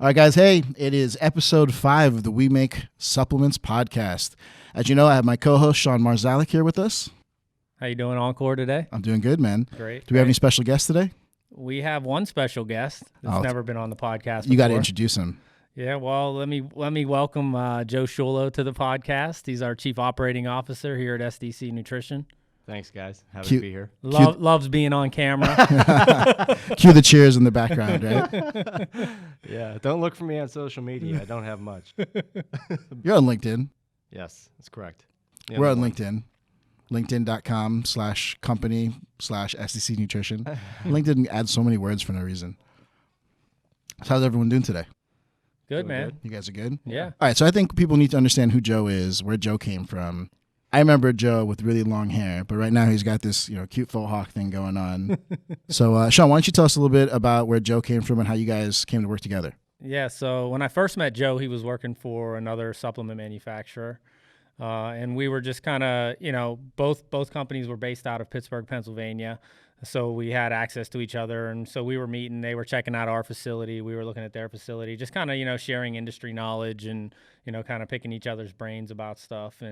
All right, guys. Hey, it is episode 5 of the We Make Supplements podcast. As you know, I have my co-host Sean Marszalek here with us. How you doing, Ankur, today? I'm doing good, man. Great. Do we have any special guests today? We have one special guest that's never been on the podcast before. You got to introduce him. Yeah, well, let me welcome Joe Schulo to the podcast. He's our Chief Operating Officer here at SDC Nutrition. Thanks, guys. Happy to be here. Loves being on camera. Cue the cheers in the background, right? Yeah, don't look for me on social media. I don't have much. You're on LinkedIn. Yes, that's correct. We're on LinkedIn. LinkedIn.com/company/SDC Nutrition. LinkedIn adds so many words for no reason. So how's everyone doing today? Good, man. You guys are good? Yeah. All right, so I think people need to understand who Joe is, where Joe came from. I remember Joe with really long hair, but right now he's got this, cute faux hawk thing going on. So, Sean, why don't you tell us a little bit about where Joe came from and how you guys came to work together? Yeah, so when I first met Joe, he was working for another supplement manufacturer. And we were just kind of, both companies were based out of Pittsburgh, Pennsylvania. So we had access to each other. And so we were meeting, they were checking out our facility. We were looking at their facility, just kind of, sharing industry knowledge and, kind of picking each other's brains about stuff.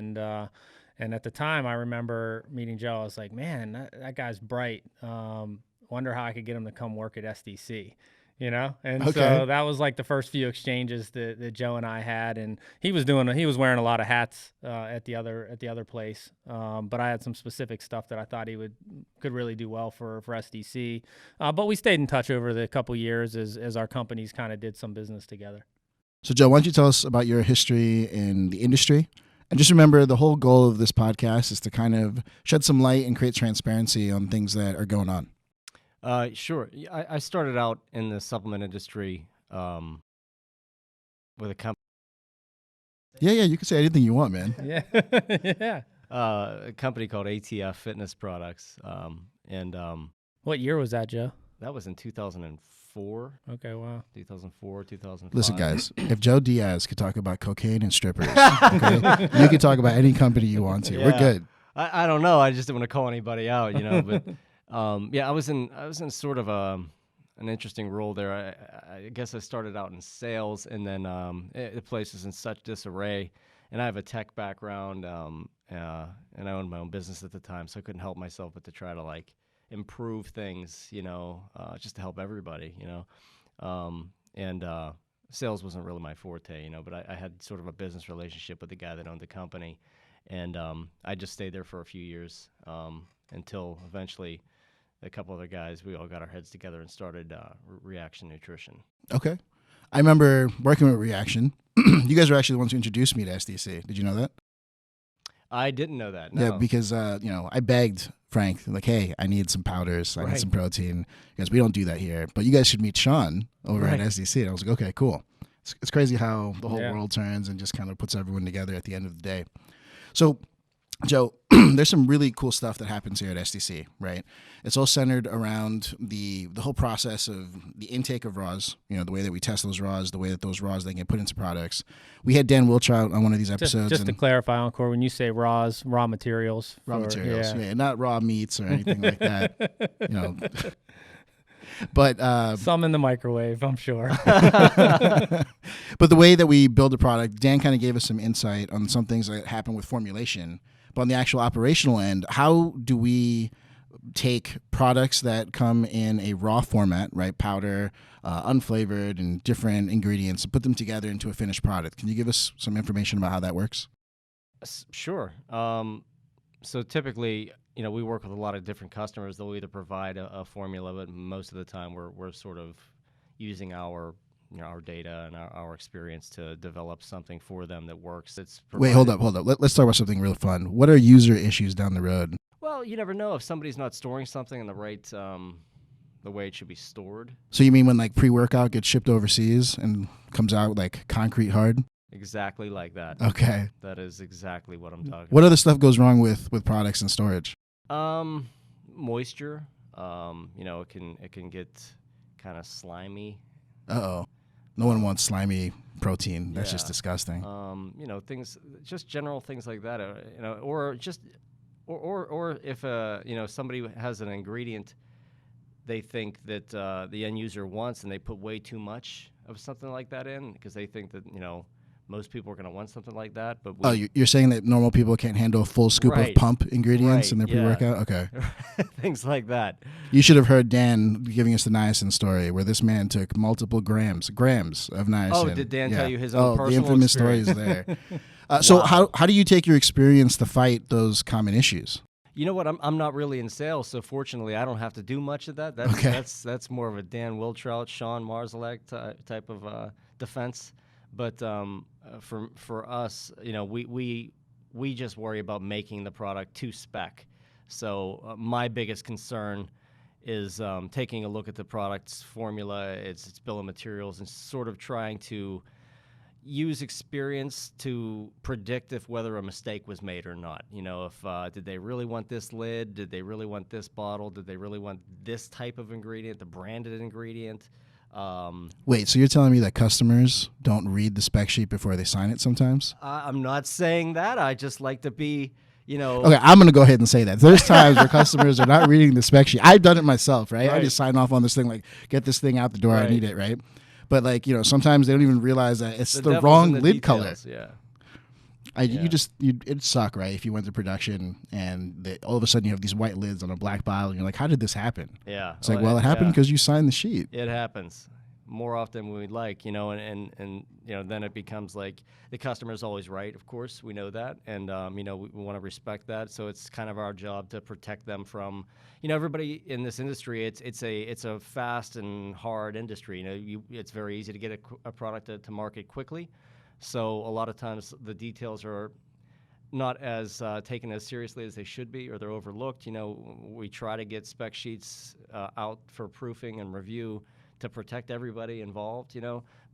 And at the time I remember meeting Joe, I was like, man, that guy's bright. Wonder how I could get him to come work at SDC. And Okay. So that was like the first few exchanges that Joe and I had, and he was wearing a lot of hats at the other place, but I had some specific stuff that I thought he could really do well for SDC, but we stayed in touch over the couple years as our companies kind of did some business together. So, Joe, why don't you tell us about your history in the industry? And just remember, the whole goal of this podcast is to kind of shed some light and create transparency on things that are going on. Sure. I started out in the supplement industry with a company. Yeah, you can say anything you want, man. Yeah, yeah. A company called ATF Fitness Products, What year was that, Joe? that was in 2004. Okay, wow. 2004, 2005. Listen, guys, if Joe Diaz could talk about cocaine and strippers, okay, you can talk about any company you want to. Yeah. We're good. I don't know. I just didn't want to call anybody out, but. I was in sort of an interesting role there. I guess I started out in sales, and then the place was in such disarray. And I have a tech background, and I owned my own business at the time, so I couldn't help myself but to try to improve things, just to help everybody, sales wasn't really my forte, but I had sort of a business relationship with the guy that owned the company, and I just stayed there for a few years until eventually a couple other guys, we all got our heads together and started Reaction Nutrition. Okay. I remember working with Reaction. You guys were actually the ones who introduced me to SDC. Did you know that? I didn't know that, no. Yeah, because, I begged Frank, hey, I need some powders. I need some protein. Because we don't do that here. But you guys should meet Sean over at SDC. And I was like, okay, cool. It's crazy how the whole world turns and just kind of puts everyone together at the end of the day. So, Joe, there's some really cool stuff that happens here at SDC, right? It's all centered around the whole process of the intake of raws, the way that we test those raws, the way that those raws then get put into products. We had Dan Wiltrout on one of these episodes. Just to clarify, Ankur, when you say raw materials. Yeah, not raw meats or anything like that. But some in the microwave, I'm sure. But the way that we build a product, Dan kind of gave us some insight on some things that happen with formulation. But on the actual operational end, how do we take products that come in a raw format, right, powder, unflavored, and different ingredients, and put them together into a finished product? Can you give us some information about how that works? Sure. So typically, we work with a lot of different customers. They'll either provide a formula, but most of the time we're sort of using our data and our experience to develop something for them that works. Wait, hold up. Let's talk about something real fun. What are user issues down the road? Well, you never know if somebody's not storing something in the right, the way it should be stored. So you mean when pre-workout gets shipped overseas and comes out concrete hard? Exactly like that. Okay. That is exactly what I'm talking What other stuff goes wrong with products and storage? Moisture. It can get kind of slimy. Uh-oh. No one wants slimy protein. That's just disgusting. Things, just general things like that. Or if somebody has an ingredient they think that the end user wants and they put way too much, of something like that in, because they think that, most people are going to want something like that. But you're saying that normal people can't handle a full scoop of pump ingredients in their pre-workout? Okay. Things like that. You should have heard Dan giving us the niacin story, where this man took multiple grams of niacin. Oh, did Dan tell you his own personal the infamous experience? story is there. So how do you take your experience to fight those common issues? You know what? I'm not really in sales, so fortunately, I don't have to do much of that. That's more of a Dan Wiltrout, Sean Marszalek type of defense. But for us, we just worry about making the product to spec. So my biggest concern is taking a look at the product's formula, its bill of materials, and sort of trying to use experience to predict if whether a mistake was made or not. If did they really want this lid? Did they really want this bottle? Did they really want this type of ingredient, the branded ingredient? Wait, so you're telling me that customers don't read the spec sheet before they sign it sometimes? I'm not saying that. I just like to be, Okay, I'm going to go ahead and say that. There's times where customers are not reading the spec sheet. I've done it myself, right? I just sign off on this thing, like, get this thing out the door. I need it, right? But, sometimes they don't even realize that it's the wrong lid color. Yeah. It'd suck, right? If you went to production and all of a sudden you have these white lids on a black bottle and you're like, how did this happen? Yeah. It's like, well, it happened because you signed the sheet. It happens more often than we'd like, and then it becomes like the customer's always right, of course, we know that, and we want to respect that. So it's kind of our job to protect them from, everybody in this industry. It's a fast and hard industry. It's very easy to get a product to market quickly. So a lot of times the details are not as taken as seriously as they should be, or they're overlooked. We try to get spec sheets out for proofing and review to protect everybody involved,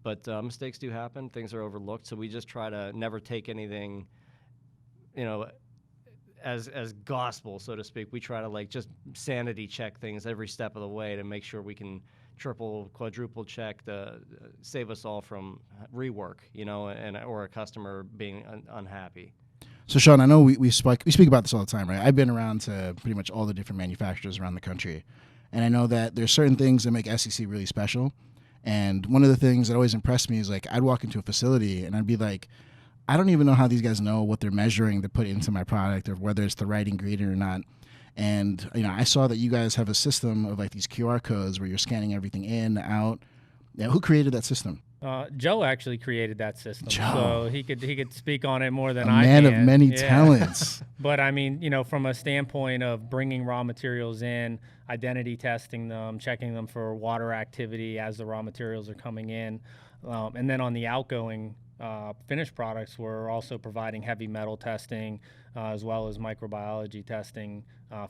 but mistakes do happen. Things are overlooked. So we just try to never take anything, as gospel, so to speak. We try to just sanity check things every step of the way to make sure we can triple, quadruple check to save us all from rework, or a customer being unhappy. So, Sean, I know we speak about this all the time, right? I've been around to pretty much all the different manufacturers around the country, and I know that there's certain things that make SDC really special. And one of the things that always impressed me is, I'd walk into a facility and I'd be like, I don't even know how these guys know what they're measuring to put into my product, or whether it's the right ingredient or not. And, I saw that you guys have a system of these QR codes where you're scanning everything in, out. Yeah, who created that system? Joe actually created that system, so he could speak on it more than I can. A man of many talents. But I mean, from a standpoint of bringing raw materials in, identity testing them, checking them for water activity as the raw materials are coming in, and then on the outgoing finished products, we're also providing heavy metal testing as well as microbiology testing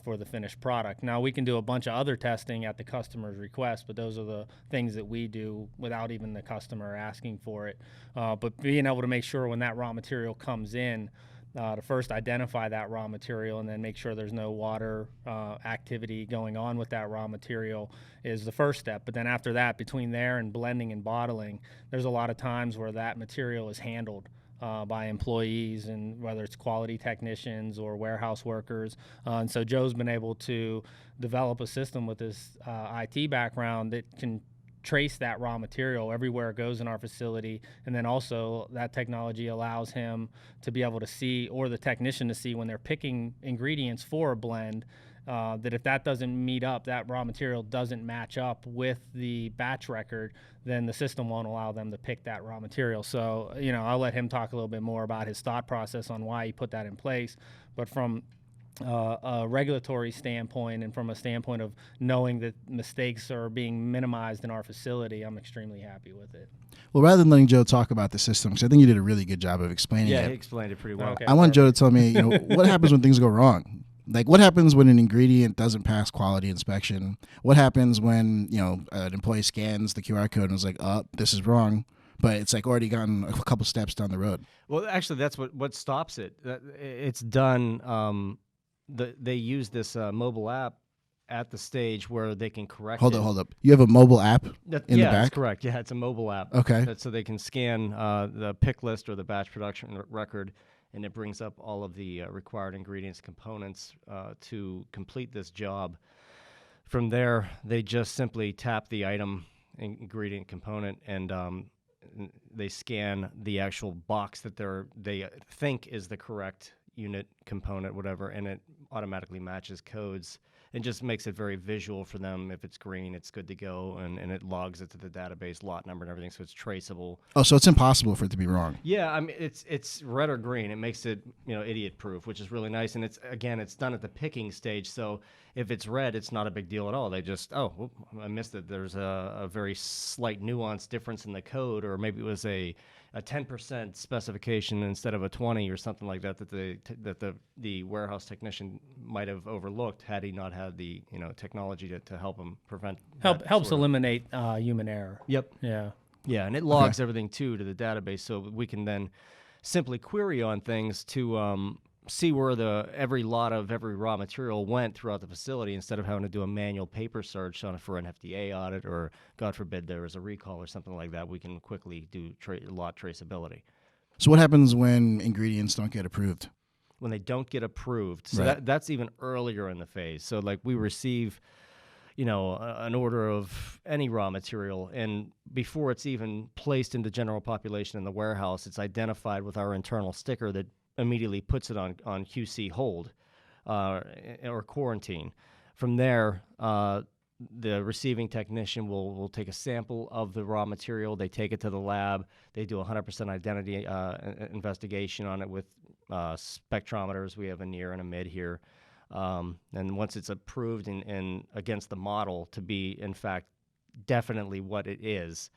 for the finished product. Now, we can do a bunch of other testing at the customer's request, but those are the things that we do without even the customer asking for it. But being able to make sure when that raw material comes in, to first identify that raw material and then make sure there's no water activity going on with that raw material is the first step. But then after that, between there and blending and bottling, there's a lot of times where that material is handled by employees, and whether it's quality technicians or warehouse workers. And so Joe's been able to develop a system with his IT background that can trace that raw material everywhere it goes in our facility. And then also that technology allows him to be able to see, or the technician to see, when they're picking ingredients for a blend, that if that doesn't meet up, that raw material doesn't match up with the batch record, then the system won't allow them to pick that raw material. So, I'll let him talk a little bit more about his thought process on why he put that in place. But from a regulatory standpoint, and from a standpoint of knowing that mistakes are being minimized in our facility, I'm extremely happy with it. Well, rather than letting Joe talk about the system, because I think you did a really good job of explaining it. Yeah, he explained it pretty well. Okay, I want Joe to tell me, what happens when things go wrong? What happens when an ingredient doesn't pass quality inspection? What happens when, an employee scans the QR code and is like, oh, this is wrong, but it's already gotten a couple steps down the road? Well, actually, that's what stops it. It's done. They use this mobile app at the stage where they can correct it. Hold up. You have a mobile app in the back? Yeah, that's correct. Yeah, it's a mobile app. Okay. So they can scan the pick list or the batch production record, and it brings up all of the required ingredients, components to complete this job. From there, they just simply tap the item ingredient component, and they scan the actual box that they think is the correct unit component, whatever, and it automatically matches codes and just makes it very visual for them. If it's green, it's good to go, and it logs it to the database, lot number and everything, so it's traceable. Oh, so it's impossible for it to be wrong. Yeah, I mean, it's red or green. It makes it, idiot proof, which is really nice. And it's done at the picking stage, so if it's red, it's not a big deal at all. They just, I missed it. There's a very slight nuance difference in the code, or maybe it was a 10% specification instead of a 20 or something like that the warehouse technician might have overlooked had he not had the technology to help him prevent helps eliminate human error. Yep. Yeah, and it logs everything to the database, so we can then simply query on things to see where every lot of every raw material went throughout the facility, instead of having to do a manual paper search for an FDA audit, or God forbid there was a recall or something like that. We can quickly do lot traceability. So what happens when ingredients don't get approved? When they don't get approved, so that's even earlier in the phase. So like we receive an order of any raw material, and before it's even placed into general population in the warehouse, it's identified with our internal sticker that immediately puts it on QC hold or quarantine. From there, the receiving technician will take a sample of the raw material. They take it to the lab. They do 100% identity investigation on it with spectrometers. We have a near and a mid here. And once it's approved and against the model to be, in fact, definitely what it is,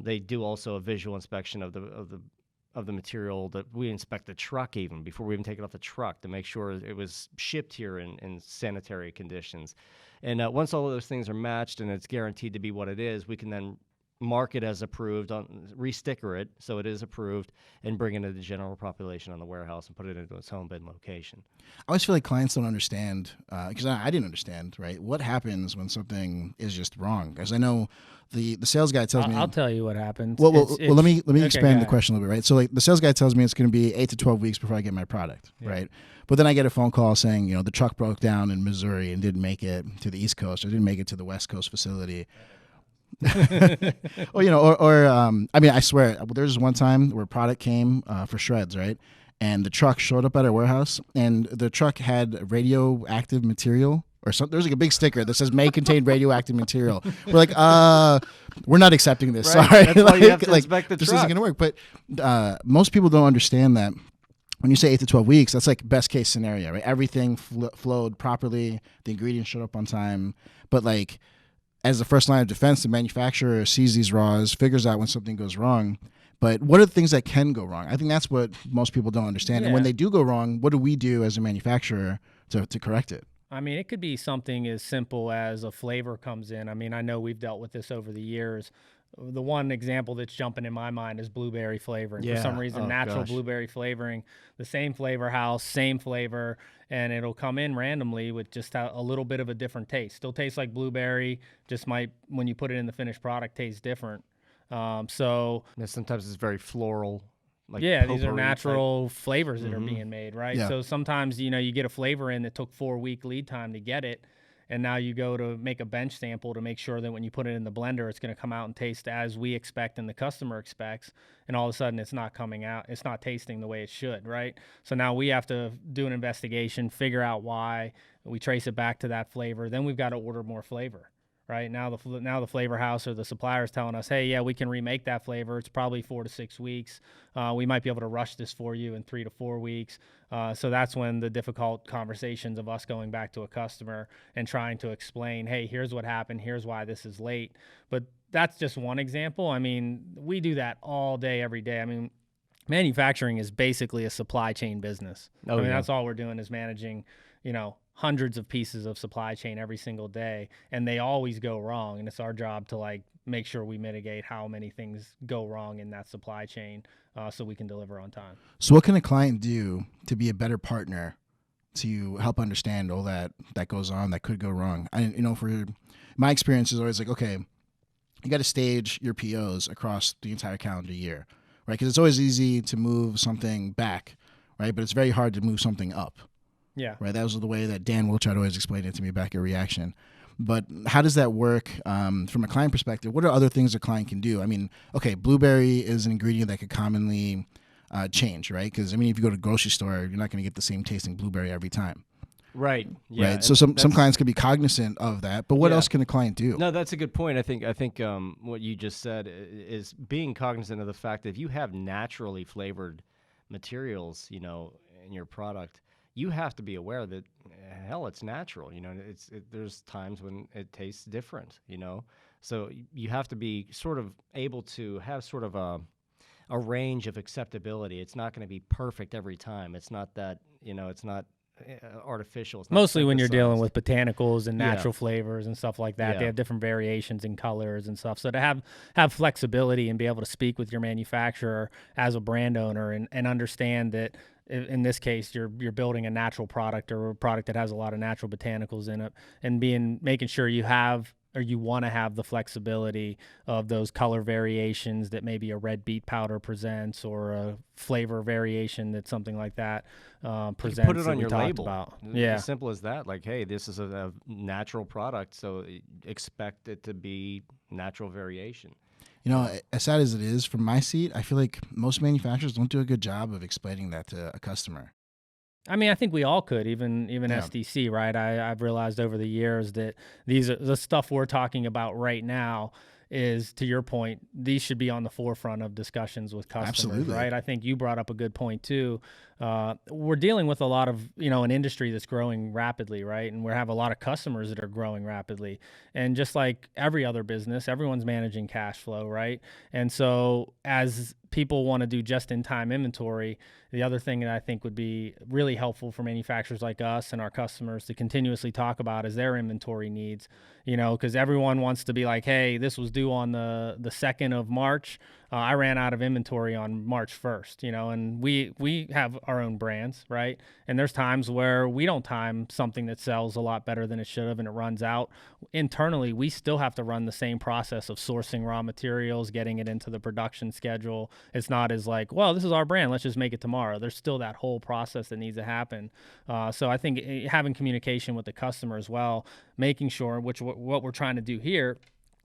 they do also a visual inspection of the material. That we inspect the truck even before we even take it off the truck to make sure it was shipped here in sanitary conditions. And once all of those things are matched and it's guaranteed to be what it is, we can then mark it as approved, re-sticker it so it is approved, and bring it into the general population on the warehouse and put it into its home bin location. I always feel like clients don't understand, because I didn't understand, right? What happens when something is just wrong? Because I know the sales guy tells me. I'll tell you what happens. Well, let me expand the question a little bit, right? So like the sales guy tells me it's going to be 8 to 12 weeks before I get my product, right? But then I get a phone call saying, the truck broke down in Missouri and didn't make it to the East Coast, or didn't make it to the West Coast facility. I swear, there's one time where product came for shreds, right? And the truck showed up at our warehouse, and the truck had radioactive material or something. There's like a big sticker that says may contain radioactive material. We're like, we're not accepting this. Right. Sorry. That's why you have to inspect the this truck. isn't going to work. But most people don't understand that when you say 8 to 12 weeks, that's like best case scenario, right? Everything flowed properly. The ingredients showed up on time. But like, as the first line of defense, the manufacturer sees these raws, figures out when something goes wrong. But what are the things that can go wrong? I think that's what most people don't understand. Yeah. And when they do go wrong, what do we do as a manufacturer to correct it? I mean, it could be something as simple as a flavor comes in. I mean, I know we've dealt with this over the years. The one example that's jumping in my mind is blueberry flavoring. Yeah. For some reason, natural blueberry flavoring, the same flavor house, same flavor, and it'll come in randomly with just a little bit of a different taste. Still tastes like blueberry, just might, when you put it in the finished product, taste different. So sometimes it's very floral. Like these are natural flavors that are being made, right? Yeah. So sometimes, you get a flavor in that took 4-week lead time to get it, and now you go to make a bench sample to make sure that when you put it in the blender, it's going to come out and taste as we expect and the customer expects, and all of a sudden it's not coming out, it's not tasting the way it should, right? So now we have to do an investigation, figure out why, we trace it back to that flavor, then we've got to order more flavor. Right now, the flavor house or the supplier is telling us, hey, yeah, we can remake that flavor. It's probably 4 to 6 weeks. We might be able to rush this for you in 3 to 4 weeks. So that's when the difficult conversations of us going back to a customer and trying to explain, hey, here's what happened. Here's why this is late. But that's just one example. I mean, we do that all day, every day. I mean, manufacturing is basically a supply chain business. That's all we're doing is managing, hundreds of pieces of supply chain every single day, and they always go wrong, and it's our job to make sure we mitigate how many things go wrong in that supply chain so we can deliver on time. So what can a client do to be a better partner to help understand all that goes on that could go wrong? For my experience is always like, okay, you got to stage your POs across the entire calendar year, right? Because it's always easy to move something back, right? But it's very hard to move something up. Yeah. Right. That was the way that Dan Wilchard always explained it to me back at Reaction. But how does that work from a client perspective? What are other things a client can do? I mean, okay, blueberry is an ingredient that could commonly change, right? Because, I mean, if you go to the grocery store, you're not going to get the same tasting blueberry every time. Right. Yeah. Right. So some clients could be cognizant of that, but what else can a client do? No, that's a good point. I think what you just said is being cognizant of the fact that if you have naturally flavored materials, you know, in your product, you have to be aware that hell, it's natural. You know, there's times when it tastes different. You know, so you have to be sort of able to have sort of a range of acceptability. It's not going to be perfect every time. It's not that, you know, it's not artificial. It's mostly not when you're dealing synthesized. with botanicals and natural flavors and stuff like that. Yeah. They have different variations in colors and stuff. So to have flexibility and be able to speak with your manufacturer as a brand owner and understand that in this case you're building a natural product or a product that has a lot of natural botanicals in it, and making sure you have or you want to have the flexibility of those color variations that maybe a red beet powder presents or a flavor variation that something like that presents. You put it on your label. About. Yeah. As simple as that. Like, hey, this is a natural product, so expect it to be natural variation. You know, as sad as it is from my seat, I feel like most manufacturers don't do a good job of explaining that to a customer. I mean, I think we all could, even SDC, right? I've realized over the years that the stuff we're talking about right now is, to your point, these should be on the forefront of discussions with customers, Absolutely. right? I think you brought up a good point too. We're dealing with a lot of, an industry that's growing rapidly, right? And we have a lot of customers that are growing rapidly. And just like every other business, everyone's managing cash flow, right? And so as people want to do just-in-time inventory, the other thing that I think would be really helpful for manufacturers like us and our customers to continuously talk about is their inventory needs, because everyone wants to be like, hey, this was due on the 2nd of March. I ran out of inventory on March 1st, and we have our own brands, right? And there's times where we don't time something that sells a lot better than it should have and it runs out. Internally, we still have to run the same process of sourcing raw materials, getting it into the production schedule. It's not as like, well, this is our brand, let's just make it tomorrow. There's still that whole process that needs to happen. So I think having communication with the customer as well, making sure, what we're trying to do here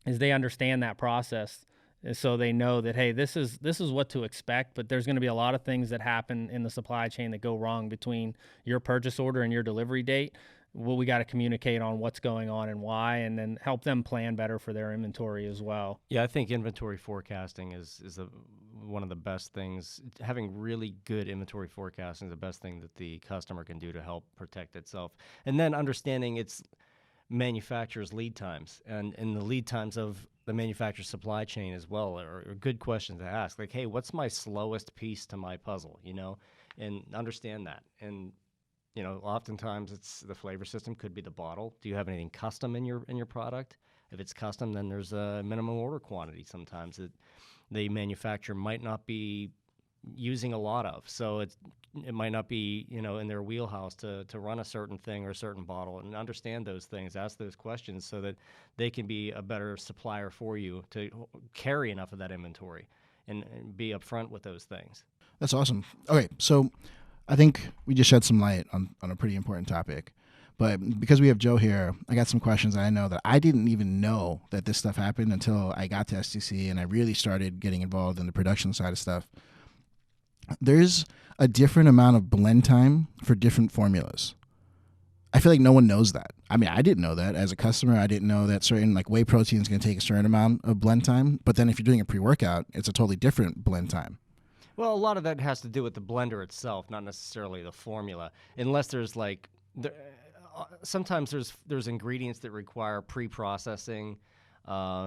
is they understand that process, so they know that, hey, this is what to expect, but there's going to be a lot of things that happen in the supply chain that go wrong between your purchase order and your delivery date. Well, we got to communicate on what's going on and why, and then help them plan better for their inventory as well. Yeah, I think inventory forecasting is one of the best things. Having really good inventory forecasting is the best thing that the customer can do to help protect itself. And then understanding its manufacturer's lead times and the lead times of the manufacturer's supply chain as well are good questions to ask. Like, hey, what's my slowest piece to my puzzle, and understand that. And oftentimes it's the flavor system, could be the bottle. Do you have anything custom in your product? If it's custom, then there's a minimum order quantity sometimes that the manufacturer might not be using a lot of. So it might not be, in their wheelhouse to run a certain thing or a certain bottle, and understand those things, ask those questions so that they can be a better supplier for you to carry enough of that inventory and be upfront with those things. That's awesome. Okay, so I think we just shed some light on a pretty important topic. But because we have Joe here, I got some questions that I know that I didn't even know that this stuff happened until I got to SDC and I really started getting involved in the production side of stuff. There's a different amount of blend time for different formulas. I feel like no one knows that. I mean, I didn't know that. As a customer, I didn't know that certain like whey protein is going to take a certain amount of blend time. But then if you're doing a pre-workout, it's a totally different blend time. Well, a lot of that has to do with the blender itself, not necessarily the formula. Unless there's sometimes there's ingredients that require pre-processing.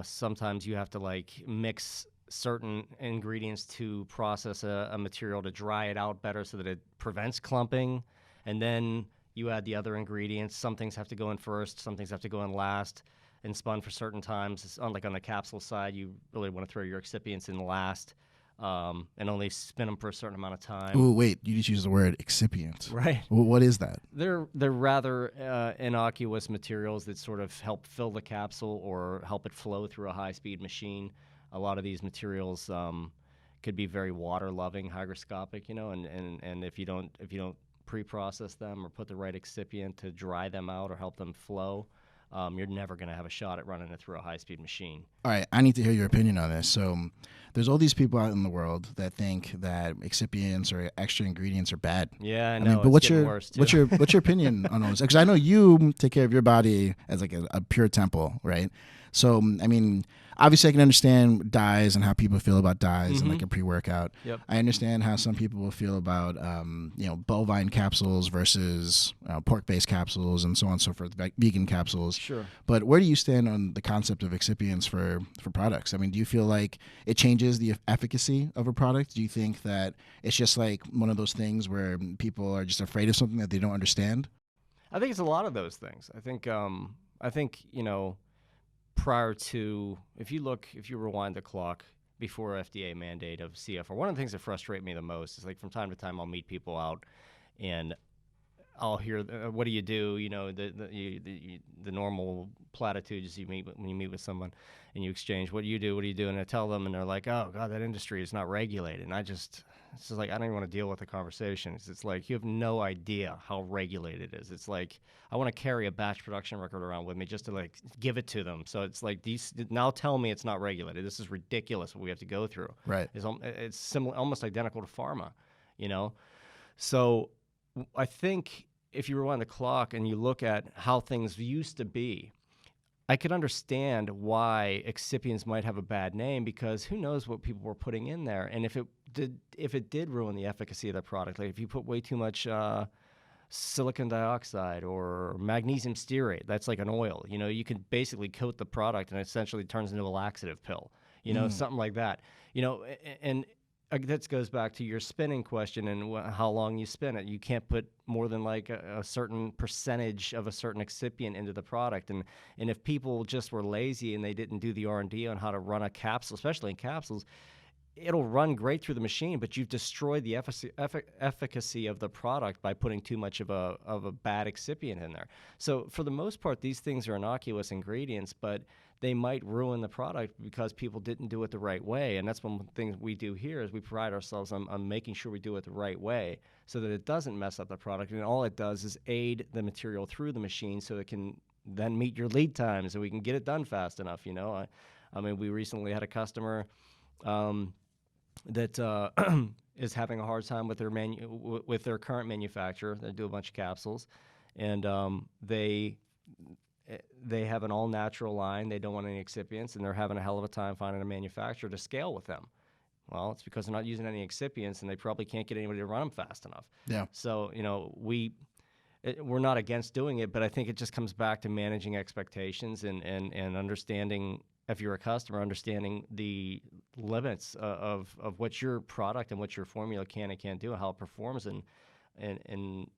Sometimes you have to mix certain ingredients to process a material to dry it out better so that it prevents clumping. And then you add the other ingredients. Some things have to go in first, some things have to go in last and spun for certain times. It's on the capsule side, you really want to throw your excipients in last. And only spin them for a certain amount of time. Oh, wait, you just used the word excipient. Right. Well, what is that? They're rather innocuous materials that sort of help fill the capsule or help it flow through a high-speed machine. A lot of these materials could be very water-loving, hygroscopic, and if you don't pre-process them or put the right excipient to dry them out or help them flow, you're never going to have a shot at running it through a high-speed machine. All right, I need to hear your opinion on this. So there's all these people out in the world that think that excipients or extra ingredients are bad. Yeah, I know. But what's your opinion on those? Because I know you take care of your body as like a pure temple, right? So I mean, obviously I can understand dyes and how people feel about dyes and like a pre-workout. Yep. I understand how some people will feel about bovine capsules versus pork-based capsules and so on and so forth, vegan capsules. Sure. But where do you stand on the concept of excipients for products? I mean, do you feel like it changes the efficacy of a product? Do you think that it's just like one of those things where people are just afraid of something that they don't understand? I think it's a lot of those things. I think prior to, if you rewind the clock before FDA mandate of CFR, one of the things that frustrate me the most is like from time to time I'll meet people out and I'll hear, what do you do? You know, the normal platitudes when you meet with someone and you exchange, what do you do? What do you do? And I tell them and they're like, oh God, that industry is not regulated. And it's just like, I don't even want to deal with the conversation. It's like, you have no idea how regulated it is. It's like, I want to carry a batch production record around with me just to like give it to them. So it's like, now tell me it's not regulated. This is ridiculous what we have to go through. Right. It's similar, almost identical to pharma, you know? So I think if you rewind the clock and you look at how things used to be, I could understand why excipients might have a bad name because who knows what people were putting in there, and if it did ruin the efficacy of the product, like if you put way too much silicon dioxide or magnesium stearate, that's like an oil. You know, you can basically coat the product and it essentially turns into a laxative pill. You know, something like that. You know, and that goes back to your spinning question and how long you spin it. You can't put more than like a certain percentage of a certain excipient into the product. And if people just were lazy and they didn't do the R&D on how to run a capsule, especially in capsules, it'll run great through the machine, but you've destroyed the efficacy of the product by putting too much of a bad excipient in there. So for the most part, these things are innocuous ingredients, but they might ruin the product because people didn't do it the right way. And that's one of the things we do here is we pride ourselves on making sure we do it the right way so that it doesn't mess up the product. And all it does is aid the material through the machine so it can then meet your lead times and we can get it done fast enough, you know. I mean, we recently had a customer that is having a hard time with their current manufacturer. They do a bunch of capsules, and they have an all-natural line. They don't want any excipients, and they're having a hell of a time finding a manufacturer to scale with them. Well, it's because they're not using any excipients, and they probably can't get anybody to run them fast enough. Yeah. So, you know, we're not against doing it, but I think it just comes back to managing expectations and understanding, if you're a customer, understanding the limits of what your product and what your formula can and can't do and how it performs in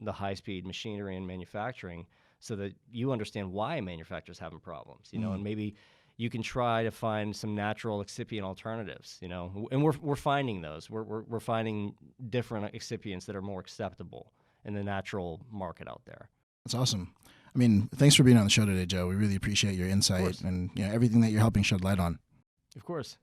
the high-speed machinery and manufacturing, so that you understand why a manufacturer's having problems, you know, and maybe you can try to find some natural excipient alternatives, you know, and we're finding those. We're finding different excipients that are more acceptable in the natural market out there. That's awesome. I mean, thanks for being on the show today, Joe. We really appreciate your insight and everything that you're helping shed light on. Of course.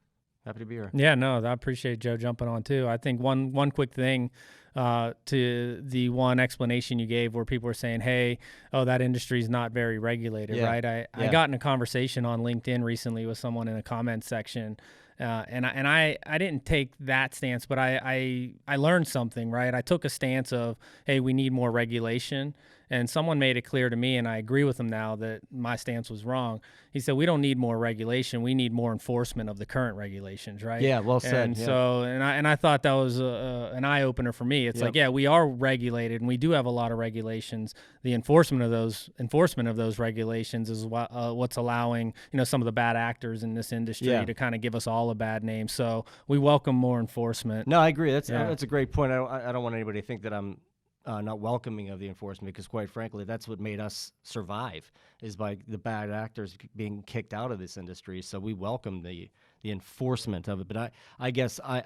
Happy to be here. Yeah, no, I appreciate Joe jumping on too. I think one quick thing to the one explanation you gave where people were saying, hey, that industry is not very regulated, right? I got in a conversation on LinkedIn recently with someone in the comments section, and I didn't take that stance, but I learned something, right? I took a stance of, hey, we need more regulation. And someone made it clear to me, and I agree with him now, that my stance was wrong. He said, we don't need more regulation. We need more enforcement of the current regulations, right? Yeah, well said. And so, and I thought that was an eye-opener for me. It's like, yeah, we are regulated, and we do have a lot of regulations. The enforcement of those regulations is what's allowing, you know, some of the bad actors in this industry to kind of give us all a bad name. So we welcome more enforcement. No, I agree. That's a great point. I don't want anybody to think that I'm not welcoming of the enforcement, because quite frankly, that's what made us survive, is by the bad actors being kicked out of this industry. So we welcome the enforcement of it. But I guess I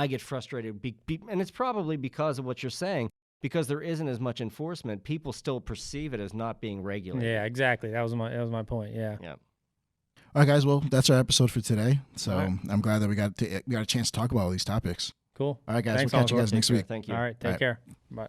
get frustrated, and it's probably because of what you're saying, because there isn't as much enforcement. People still perceive it as not being regulated. Yeah, exactly. That was my point. Yeah. Yeah. All right, guys. Well, that's our episode for today. So I'm glad that we got a chance to talk about all these topics. Cool. All right, guys. Thanks, we'll catch you guys next week. Thank you. All right. Take care. Bye.